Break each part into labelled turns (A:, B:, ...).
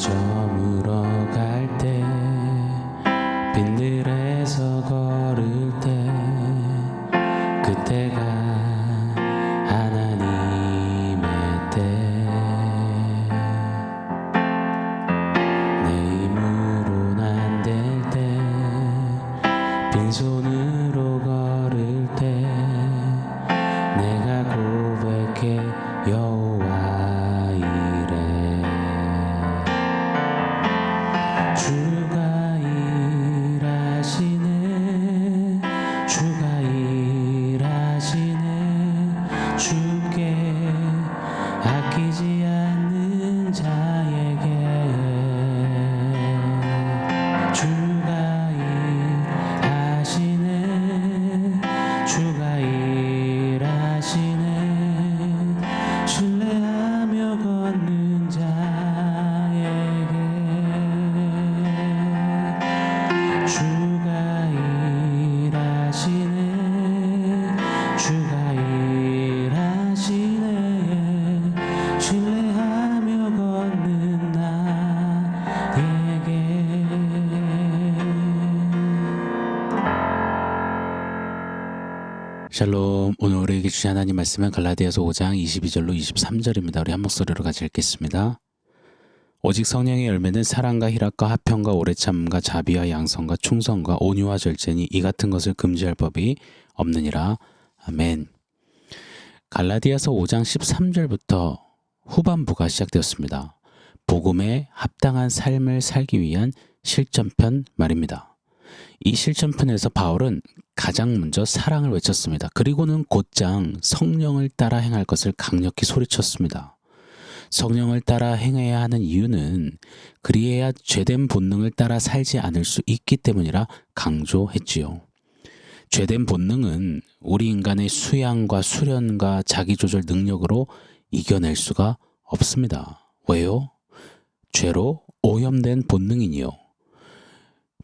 A: 저물어 갈 때 빈들에서 걸을 때 그때가 하나님의 때 내 힘으로는 안 될 때 빈손으로 걸을 때 내가 고백해 여호와 이래 주가 일하시네 주가 일하시네 주께 아끼지 않는 자에게 주가 일하시네 주가 일하시네 신뢰하며 걷는 자에게 주가 일하시네 주가 일하시네 신뢰하며 걷는 나에게. 샬롬. 오늘 우리에게 주신 하나님 말씀은 갈라디아서 5장 22절로 23절입니다. 우리 한 목소리로 같이 읽겠습니다. 오직 성령의 열매는 사랑과 희락과 화평과 오래 참음과 자비와 양성과 충성과 온유와 절제니 이 같은 것을 금지할 법이 없느니라. 아멘. 갈라디아서 5장 13절부터 후반부가 시작되었습니다. 복음에 합당한 삶을 살기 위한 실전편 말입니다. 이 실전편에서 바울은 가장 먼저 사랑을 외쳤습니다. 그리고는 곧장 성령을 따라 행할 것을 강력히 소리쳤습니다. 성령을 따라 행해야 하는 이유는 그리해야 죄된 본능을 따라 살지 않을 수 있기 때문이라 강조했지요. 죄된 본능은 우리 인간의 수양과 수련과 자기조절 능력으로 이겨낼 수가 없습니다. 왜요? 죄로 오염된 본능이니요.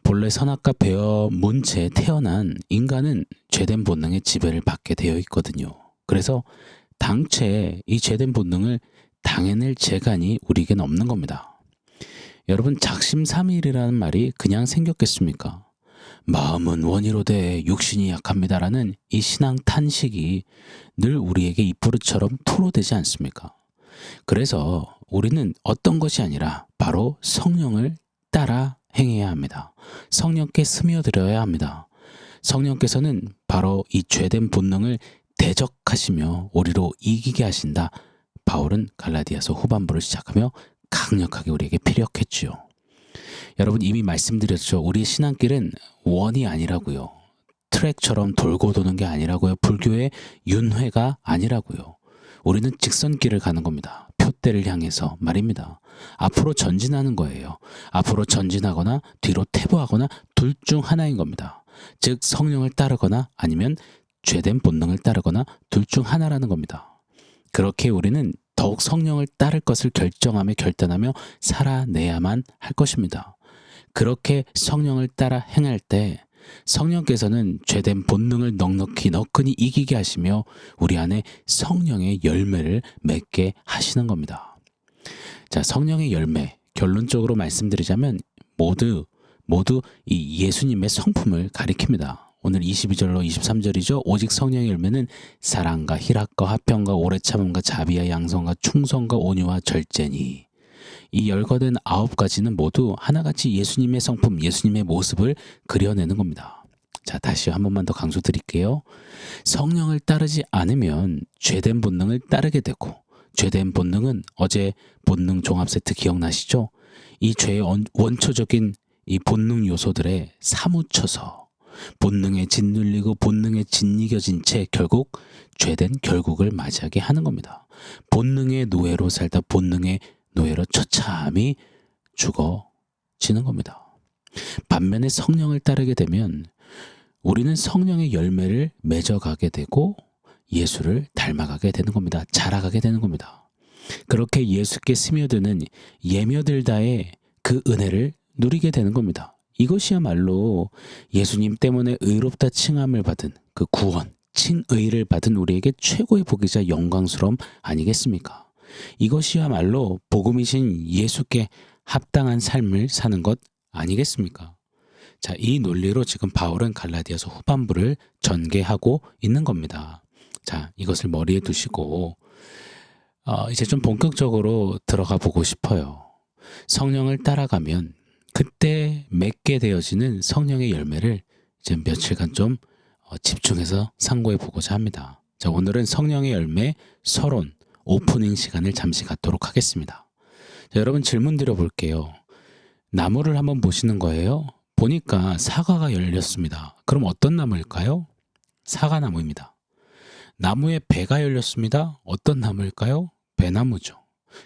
A: 본래 선악과 배어 문채 태어난 인간은 죄된 본능의 지배를 받게 되어 있거든요. 그래서 당최 이 죄된 본능을 당해낼 재간이 우리에겐 없는 겁니다. 여러분, 작심삼일이라는 말이 그냥 생겼겠습니까? 마음은 원이로되 육신이 약합니다라는 이 신앙 탄식이 늘 우리에게 입버릇처럼 토로되지 않습니까? 그래서 우리는 어떤 것이 아니라 바로 성령을 따라 행해야 합니다. 성령께 스며들어야 합니다. 성령께서는 바로 이 죄된 본능을 대적하시며 우리로 이기게 하신다. 바울은 갈라디아서 후반부를 시작하며 강력하게 우리에게 피력했지요. 여러분, 이미 말씀드렸죠. 우리의 신앙길은 원이 아니라고요. 트랙처럼 돌고 도는 게 아니라고요. 불교의 윤회가 아니라고요. 우리는 직선길을 가는 겁니다. 표대를 향해서 말입니다. 앞으로 전진하는 거예요. 앞으로 전진하거나 뒤로 퇴보하거나 둘 중 하나인 겁니다. 즉 성령을 따르거나 아니면 죄된 본능을 따르거나 둘 중 하나라는 겁니다. 그렇게 우리는 더욱 성령을 따를 것을 결정하며 결단하며 살아내야만 할 것입니다. 그렇게 성령을 따라 행할 때 성령께서는 죄된 본능을 넉넉히 너끈히 이기게 하시며 우리 안에 성령의 열매를 맺게 하시는 겁니다. 자, 성령의 열매, 결론적으로 말씀드리자면 모두 이 예수님의 성품을 가리킵니다. 오늘 22절로 23절이죠. 오직 성령의 열매는 사랑과 희락과 화평과 오래 참음과 자비와 양성과 충성과 온유와 절제니. 이 열거된 9가지는 모두 하나같이 예수님의 성품, 예수님의 모습을 그려내는 겁니다. 자, 다시 한 번만 더 강조드릴게요. 성령을 따르지 않으면 죄된 본능을 따르게 되고, 죄된 본능은 어제 본능 종합 세트 기억나시죠? 이 죄의 원초적인 이 본능 요소들에 사무쳐서 본능에 짓눌리고 본능에 짓이겨진 채 결국 죄된 결국을 맞이하게 하는 겁니다. 본능의 노예로 살다 본능의 노예로 처참히 죽어지는 겁니다. 반면에 성령을 따르게 되면 우리는 성령의 열매를 맺어가게 되고 예수를 닮아가게 되는 겁니다. 자라가게 되는 겁니다. 그렇게 예수께 스며드는 예며들다의 그 은혜를 누리게 되는 겁니다. 이것이야말로 예수님 때문에 의롭다 칭함을 받은 그 구원, 칭의를 받은 우리에게 최고의 복이자 영광스러움 아니겠습니까? 이것이야말로 복음이신 예수께 합당한 삶을 사는 것 아니겠습니까? 자, 이 논리로 지금 바울은 갈라디아서 후반부를 전개하고 있는 겁니다. 자, 이것을 머리에 두시고 이제 좀 본격적으로 들어가 보고 싶어요. 성령을 따라가면 그때 맺게 되어지는 성령의 열매를 이제 며칠간 좀 집중해서 상고해 보고자 합니다. 자, 오늘은 성령의 열매 서론 오프닝 시간을 잠시 갖도록 하겠습니다. 자, 여러분 질문 드려볼게요. 나무를 한번 보시는 거예요. 보니까 사과가 열렸습니다. 그럼 어떤 나무일까요? 사과나무입니다. 나무에 배가 열렸습니다. 어떤 나무일까요? 배나무죠.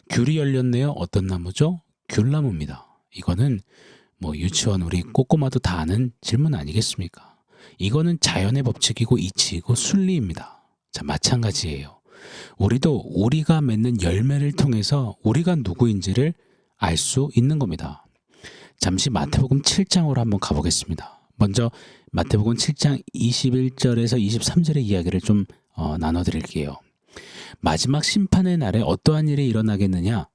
A: 귤이 열렸네요. 어떤 나무죠? 귤나무입니다. 이거는 뭐 유치원 우리 꼬꼬마도 다 아는 질문 아니겠습니까? 이거는 자연의 법칙이고 이치이고 순리입니다. 자, 마찬가지예요. 우리도 우리가 맺는 열매를 통해서 우리가 누구인지를 알 수 있는 겁니다. 잠시 마태복음 7장으로 한번 가보겠습니다. 먼저 마태복음 7장 21절에서 23절의 이야기를 좀 나눠드릴게요. 마지막 심판의 날에 어떠한 일이 일어나겠느냐?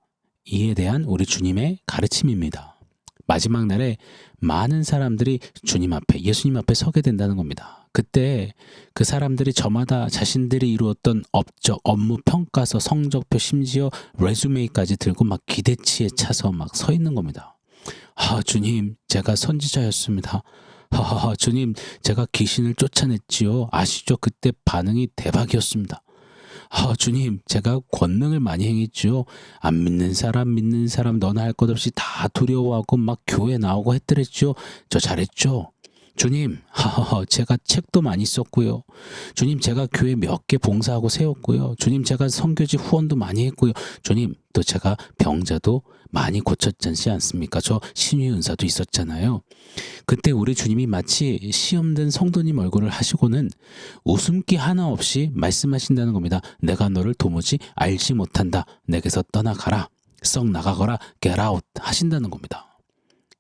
A: 이에 대한 우리 주님의 가르침입니다. 마지막 날에 많은 사람들이 주님 앞에, 예수님 앞에 서게 된다는 겁니다. 그때 그 사람들이 저마다 자신들이 이루었던 업적, 업무 평가서, 성적표, 심지어 레주메이까지 들고 막 기대치에 차서 막 서 있는 겁니다. 주님, 제가 선지자였습니다. 주님, 제가 귀신을 쫓아냈지요. 아시죠? 그때 반응이 대박이었습니다. 주님, 제가 권능을 많이 행했지요. 안 믿는 사람 너나 할 것 없이 다 두려워하고 막 교회 나오고 했더랬죠. 저 잘했죠. 주님, 제가 책도 많이 썼고요. 주님, 제가 교회 몇 개 봉사하고 세웠고요. 주님, 제가 선교지 후원도 많이 했고요. 주님, 또 제가 병자도 많이 고쳤지 않습니까? 저 신유 은사도 있었잖아요. 그때 우리 주님이 마치 시험된 성도님 얼굴을 하시고는 웃음기 하나 없이 말씀하신다는 겁니다. 내가 너를 도무지 알지 못한다. 내게서 떠나가라. 썩 나가거라. Get out 하신다는 겁니다.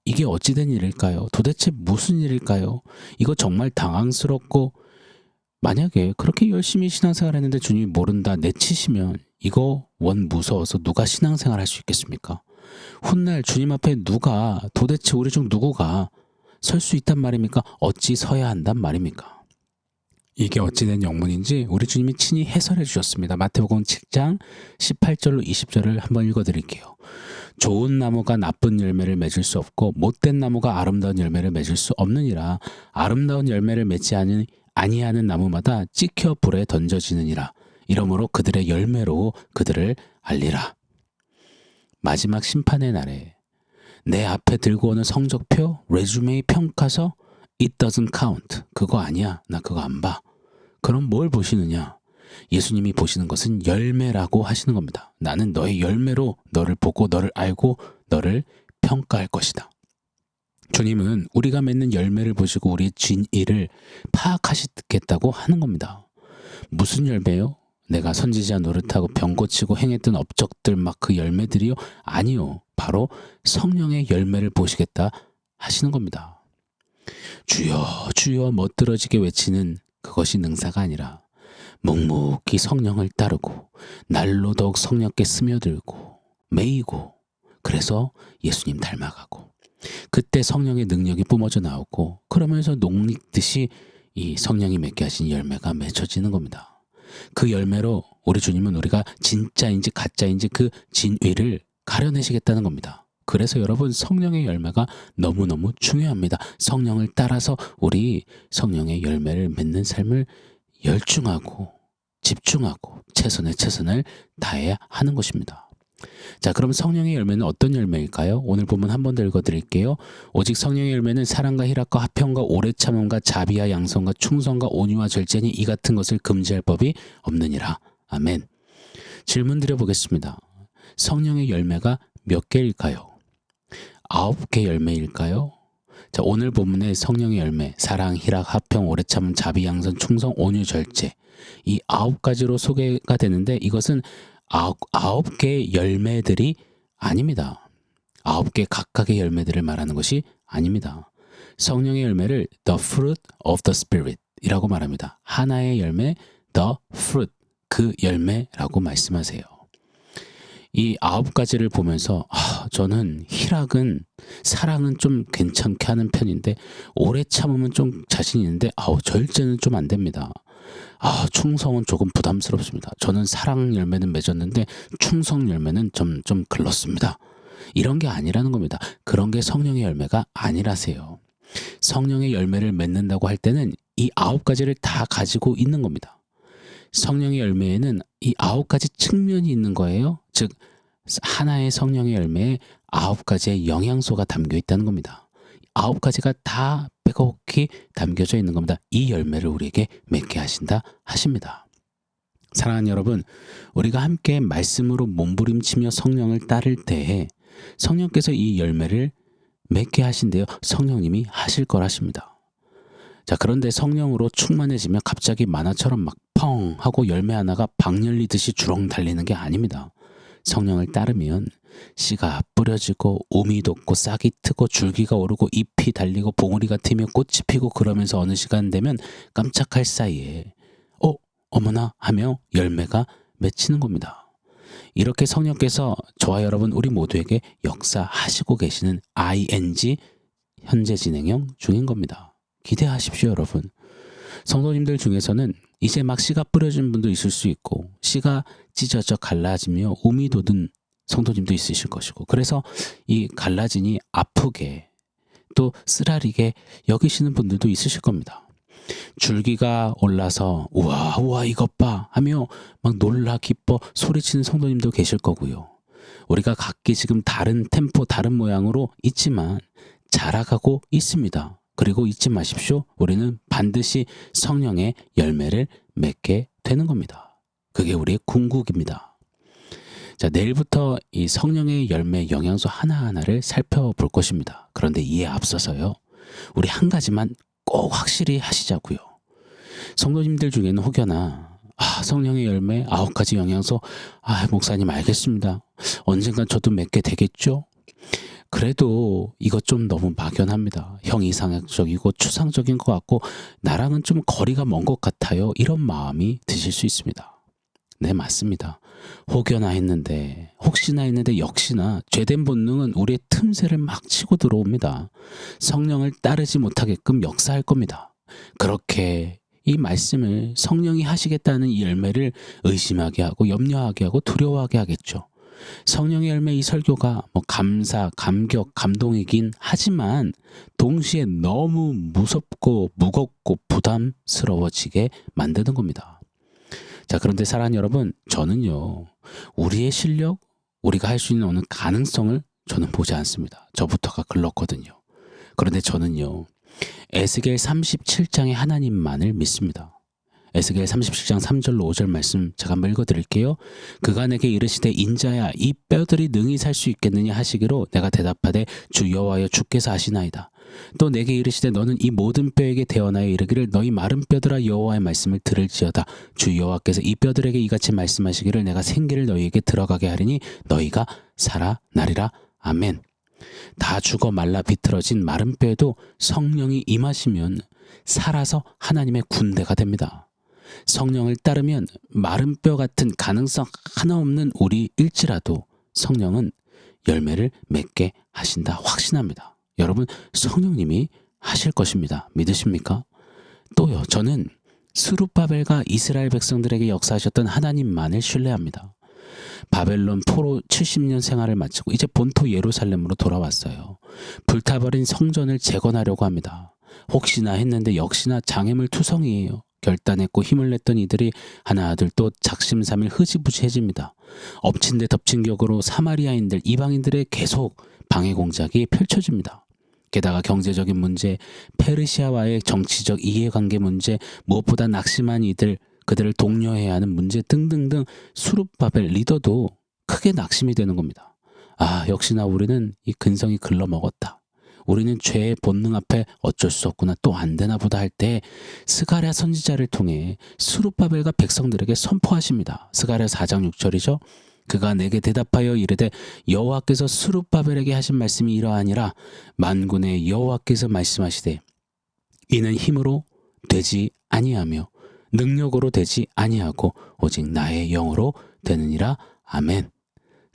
A: 이게 어찌된 일일까요? 도대체 무슨 일일까요? 이거 정말 당황스럽고, 만약에 그렇게 열심히 신앙생활 했는데 주님이 모른다 내치시면 이거 원 무서워서 누가 신앙생활 할 수 있겠습니까? 훗날 주님 앞에 누가, 도대체 우리 중 누구가 설 수 있단 말입니까? 어찌 서야 한단 말입니까? 이게 어찌된 영문인지 우리 주님이 친히 해설해 주셨습니다. 마태복음 7장 18절로 20절을 한번 읽어드릴게요. 좋은 나무가 나쁜 열매를 맺을 수 없고 못된 나무가 아름다운 열매를 맺을 수 없느니라. 아름다운 열매를 맺지 아니하는 나무마다 찍혀 불에 던져지느니라. 이러므로 그들의 열매로 그들을 알리라. 마지막 심판의 날에 내 앞에 들고 오는 성적표, 레주메이 평가서 It doesn't count. 그거 아니야. 나 그거 안 봐. 그럼 뭘 보시느냐? 예수님이 보시는 것은 열매라고 하시는 겁니다. 나는 너의 열매로 너를 보고 너를 알고 너를 평가할 것이다. 주님은 우리가 맺는 열매를 보시고 우리의 진의를 파악하시겠다고 하는 겁니다. 무슨 열매요? 내가 선지자 노릇하고 병 고치고 행했던 업적들 막 그 열매들이요? 아니요. 바로 성령의 열매를 보시겠다 하시는 겁니다. 주여 주여 멋들어지게 외치는 그것이 능사가 아니라 묵묵히 성령을 따르고 날로 더욱 성령께 스며들고 매이고, 그래서 예수님 닮아가고, 그때 성령의 능력이 뿜어져 나오고, 그러면서 녹릭듯이 이 성령이 맺게 하신 열매가 맺혀지는 겁니다. 그 열매로 우리 주님은 우리가 진짜인지 가짜인지 그 진위를 가려내시겠다는 겁니다. 그래서 여러분, 성령의 열매가 너무너무 중요합니다. 성령을 따라서 우리 성령의 열매를 맺는 삶을 열중하고 집중하고 최선을 다해야 하는 것입니다. 자, 그럼 성령의 열매는 어떤 열매일까요? 오늘 본문 한 번 더 읽어드릴게요. 오직 성령의 열매는 사랑과 희락과 화평과 오래 참음과 자비와 양선과 충성과 온유와 절제니 이 같은 것을 금지할 법이 없느니라. 아멘. 질문 드려보겠습니다. 성령의 열매가 몇 개일까요? 9개 열매일까요? 자, 오늘 본문의 성령의 열매, 사랑, 희락, 화평, 오래 참음, 자비, 양선, 충성, 온유, 절제, 이 9가지로 소개가 되는데 이것은 9개의 열매들이 아닙니다. 9개 각각의 열매들을 말하는 것이 아닙니다. 성령의 열매를 the fruit of the spirit 이라고 말합니다. 하나의 열매, the fruit, 그 열매라고 말씀하세요. 이 9가지를 보면서 저는 희락은 사랑은 좀 괜찮게 하는 편인데 오래 참으면 좀 자신 있는데 절제는 좀 안 됩니다. 충성은 조금 부담스럽습니다. 저는 사랑 열매는 맺었는데 충성 열매는 좀 글렀습니다. 이런 게 아니라는 겁니다. 그런 게 성령의 열매가 아니라세요. 성령의 열매를 맺는다고 할 때는 이 9가지를 다 가지고 있는 겁니다. 성령의 열매에는 이 9가지 측면이 있는 거예요. 즉 하나의 성령의 열매에 9가지의 영양소가 담겨 있다는 겁니다. 9가지가 다 빼곡히 담겨져 있는 겁니다. 이 열매를 우리에게 맺게 하신다 하십니다. 사랑하는 여러분, 우리가 함께 말씀으로 몸부림치며 성령을 따를 때에 성령께서 이 열매를 맺게 하신대요. 성령님이 하실 거라십니다. 자, 그런데 성령으로 충만해지면 갑자기 만화처럼 막 펑 하고 열매 하나가 박 열리듯이 주렁 달리는 게 아닙니다. 성령을 따르면 씨가 뿌려지고 우미 돋고 싹이 트고 줄기가 오르고 잎이 달리고 봉우리가 트며 꽃이 피고 그러면서 어느 시간 되면 깜짝할 사이에 어머나 하며 열매가 맺히는 겁니다. 이렇게 성령께서 저와 여러분 우리 모두에게 역사하시고 계시는 ing 현재 진행형 중인 겁니다. 기대하십시오, 여러분. 성도님들 중에서는 이제 막 씨가 뿌려진 분도 있을 수 있고 씨가 찢어져 갈라지며 우미 돋은 성도님도 있으실 것이고, 그래서 이 갈라지니 아프게 또 쓰라리게 여기시는 분들도 있으실 겁니다. 줄기가 올라서 우와 이것 봐 하며 막 놀라 기뻐 소리치는 성도님도 계실 거고요. 우리가 각기 지금 다른 템포 다른 모양으로 있지만 자라가고 있습니다. 그리고 잊지 마십시오. 우리는 반드시 성령의 열매를 맺게 되는 겁니다. 그게 우리의 궁극입니다. 자, 내일부터 이 성령의 열매 영양소 하나하나를 살펴볼 것입니다. 그런데 이에 앞서서요, 우리 한 가지만 꼭 확실히 하시자고요. 성도님들 중에는 혹여나 성령의 열매 9가지 영양소 목사님 알겠습니다. 언젠간 저도 맺게 되겠죠? 그래도 이것 좀 너무 막연합니다. 형이상학적이고 추상적인 것 같고 나랑은 좀 거리가 먼 것 같아요. 이런 마음이 드실 수 있습니다. 네, 맞습니다. 혹여나 했는데 혹시나 했는데 역시나 죄된 본능은 우리의 틈새를 막 치고 들어옵니다. 성령을 따르지 못하게끔 역사할 겁니다. 그렇게 이 말씀을 성령이 하시겠다는 이 열매를 의심하게 하고 염려하게 하고 두려워하게 하겠죠. 성령의 열매 이 설교가 감사, 감격, 감동이긴 하지만 동시에 너무 무섭고 무겁고 부담스러워지게 만드는 겁니다. 자, 그런데 사랑하는 여러분, 저는요, 우리의 실력, 우리가 할 수 있는 어느 가능성을 저는 보지 않습니다. 저부터가 글렀거든요. 그런데 저는요, 에스겔 37장의 하나님만을 믿습니다. 에스겔 37장 3절로 5절 말씀 제가 한번 읽어드릴게요. 그가 내게 이르시되 인자야 이 뼈들이 능히 살 수 있겠느냐 하시기로 내가 대답하되 주 여호와여 주께서 아시나이다. 또 내게 이르시되 너는 이 모든 뼈에게 대언하여 이르기를 너희 마른 뼈들아 여호와의 말씀을 들을지어다. 주 여호와께서 이 뼈들에게 이같이 말씀하시기를 내가 생기를 너희에게 들어가게 하리니 너희가 살아나리라. 아멘. 다 죽어 말라 비틀어진 마른 뼈에도 성령이 임하시면 살아서 하나님의 군대가 됩니다. 성령을 따르면 마른 뼈 같은 가능성 하나 없는 우리일지라도 성령은 열매를 맺게 하신다 확신합니다. 여러분, 성령님이 하실 것입니다. 믿으십니까? 또요, 저는 스룹바벨과 이스라엘 백성들에게 역사하셨던 하나님만을 신뢰합니다. 바벨론 포로 70년 생활을 마치고 이제 본토 예루살렘으로 돌아왔어요. 불타버린 성전을 재건하려고 합니다. 혹시나 했는데 역시나 장애물 투성이에요. 결단했고 힘을 냈던 이들이 하나둘 또 작심삼일 흐지부지해집니다. 엎친 데 덮친 격으로 사마리아인들, 이방인들의 계속 방해 공작이 펼쳐집니다. 게다가 경제적인 문제, 페르시아와의 정치적 이해관계 문제, 무엇보다 낙심한 이들, 그들을 독려해야 하는 문제 등등등 수룹바벨 리더도 크게 낙심이 되는 겁니다. 역시나 우리는 이 근성이 글러먹었다. 우리는 죄의 본능 앞에 어쩔 수 없구나, 또 안 되나 보다 할 때 스가랴 선지자를 통해 스룹바벨과 백성들에게 선포하십니다. 스가랴 4장 6절이죠. 그가 내게 대답하여 이르되 여호와께서 스룹바벨에게 하신 말씀이 이러하니라. 만군의 여호와께서 말씀하시되 이는 힘으로 되지 아니하며 능력으로 되지 아니하고 오직 나의 영으로 되느니라. 아멘.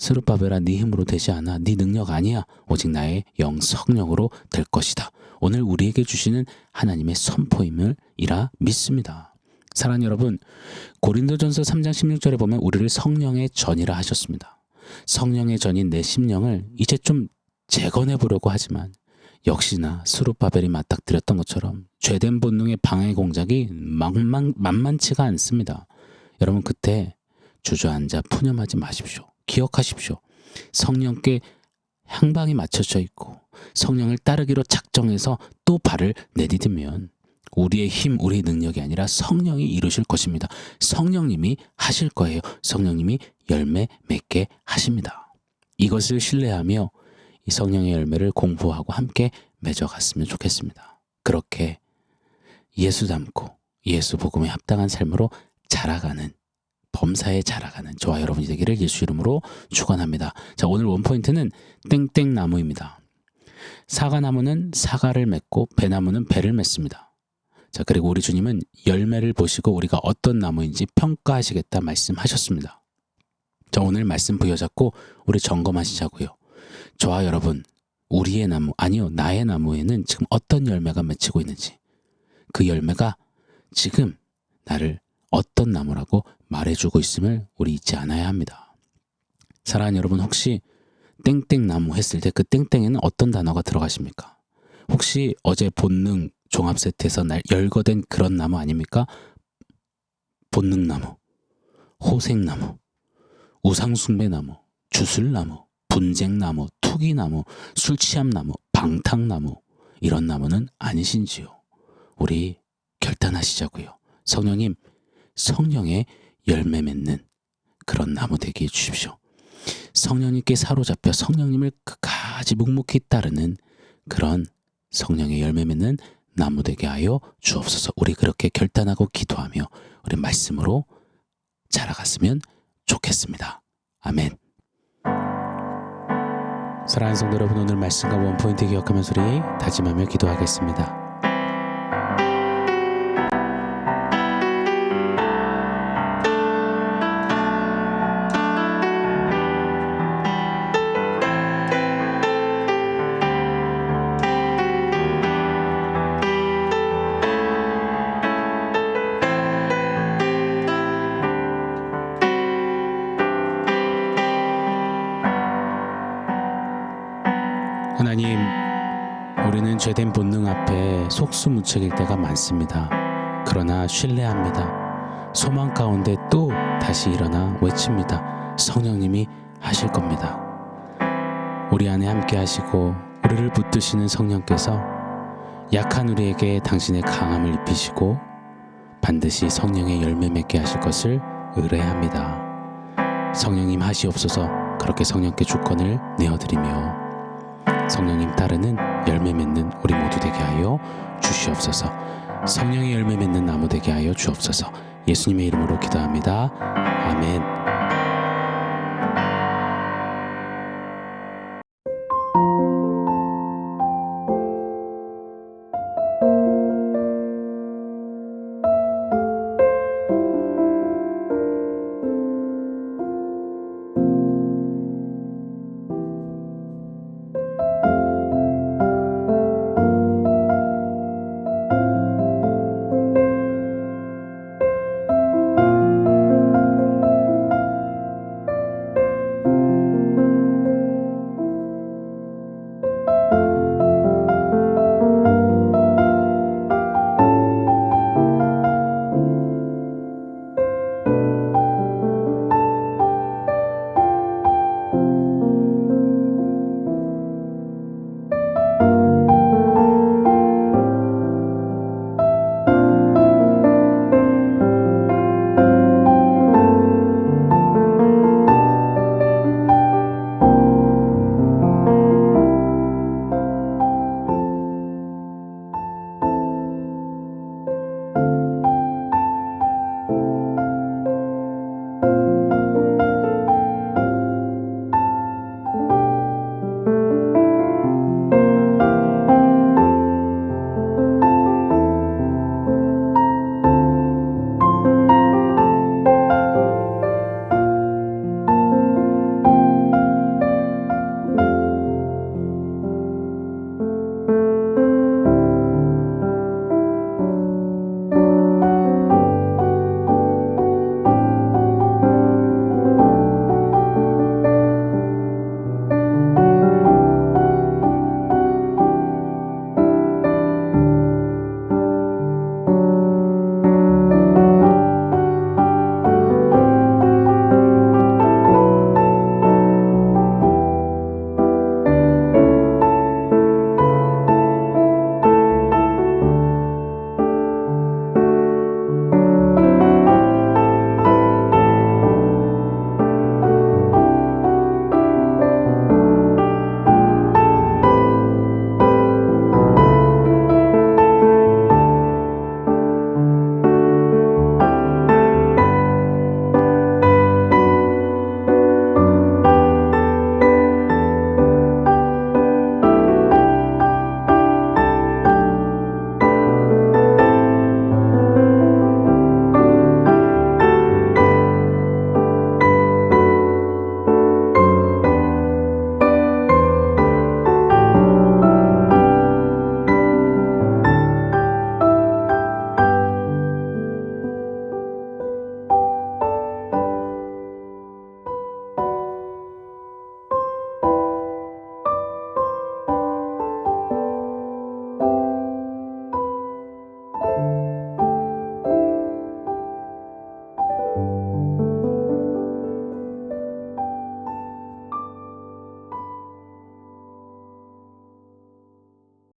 A: 스룹바벨아, 네 힘으로 되지 않아. 네 능력 아니야. 오직 나의 영 성령으로 될 것이다. 오늘 우리에게 주시는 하나님의 선포임을 이라 믿습니다. 사랑하는 여러분, 고린도전서 3장 16절에 보면 우리를 성령의 전이라 하셨습니다. 성령의 전인 내 심령을 이제 좀 재건해 보려고 하지만 역시나 스룹바벨이 맞닥뜨렸던 것처럼 죄된 본능의 방해 공작이 만만치가 않습니다. 여러분, 그때 주저앉아 푸념하지 마십시오. 기억하십시오. 성령께 향방이 맞춰져 있고 성령을 따르기로 작정해서 또 발을 내디디면 우리의 힘, 우리의 능력이 아니라 성령이 이루실 것입니다. 성령님이 하실 거예요. 성령님이 열매 맺게 하십니다. 이것을 신뢰하며 이 성령의 열매를 공부하고 함께 맺어갔으면 좋겠습니다. 그렇게 예수 닮고 예수 복음에 합당한 삶으로 자라가는, 범사에 자라가는 저와 여러분이 되기를 예수 이름으로 축원합니다. 자, 오늘 원포인트는 땡땡나무입니다. 사과나무는 사과를 맺고 배나무는 배를 맺습니다. 자, 그리고 우리 주님은 열매를 보시고 우리가 어떤 나무인지 평가하시겠다 말씀하셨습니다. 자, 오늘 말씀 부여잡고 우리 점검하시자고요. 저와 여러분, 우리의 나무, 아니요, 나의 나무에는 지금 어떤 열매가 맺히고 있는지, 그 열매가 지금 나를 어떤 나무라고 말해주고 있음을 우리 잊지 않아야 합니다. 사랑하는 여러분, 혹시 땡땡나무 했을 때 그 땡땡에는 어떤 단어가 들어가십니까? 혹시 어제 본능 종합 세트에서 날 열거된 그런 나무 아닙니까? 본능나무, 호생나무, 우상숭배나무, 주술나무, 분쟁나무, 투기나무, 술취함나무, 방탕나무, 이런 나무는 아니신지요? 우리 결단하시자고요. 성령님, 성령의 열매 맺는 그런 나무 되게 해주십시오. 성령님께 사로잡혀 성령님을 끝까지 묵묵히 따르는 그런 성령의 열매 맺는 나무 되게 하여 주옵소서. 우리 그렇게 결단하고 기도하며 우리 말씀으로 자라갔으면 좋겠습니다. 아멘. 사랑하는 성도 여러분, 오늘 말씀과 원포인트 기억하면서 우리 다짐하며 기도하겠습니다. 하나님, 우리는 죄된 본능 앞에 속수무책일 때가 많습니다. 그러나 신뢰합니다. 소망 가운데 또 다시 일어나 외칩니다. 성령님이 하실 겁니다. 우리 안에 함께 하시고 우리를 붙드시는 성령께서 약한 우리에게 당신의 강함을 입히시고 반드시 성령의 열매 맺게 하실 것을 의뢰합니다. 성령님 하시옵소서. 그렇게 성령께 주권을 내어드리며 성령님 따르는 열매 맺는 우리 모두 되게 하여 주시옵소서. 성령의 열매 맺는 나무 되게 하여 주옵소서. 예수님의 이름으로 기도합니다. 아멘.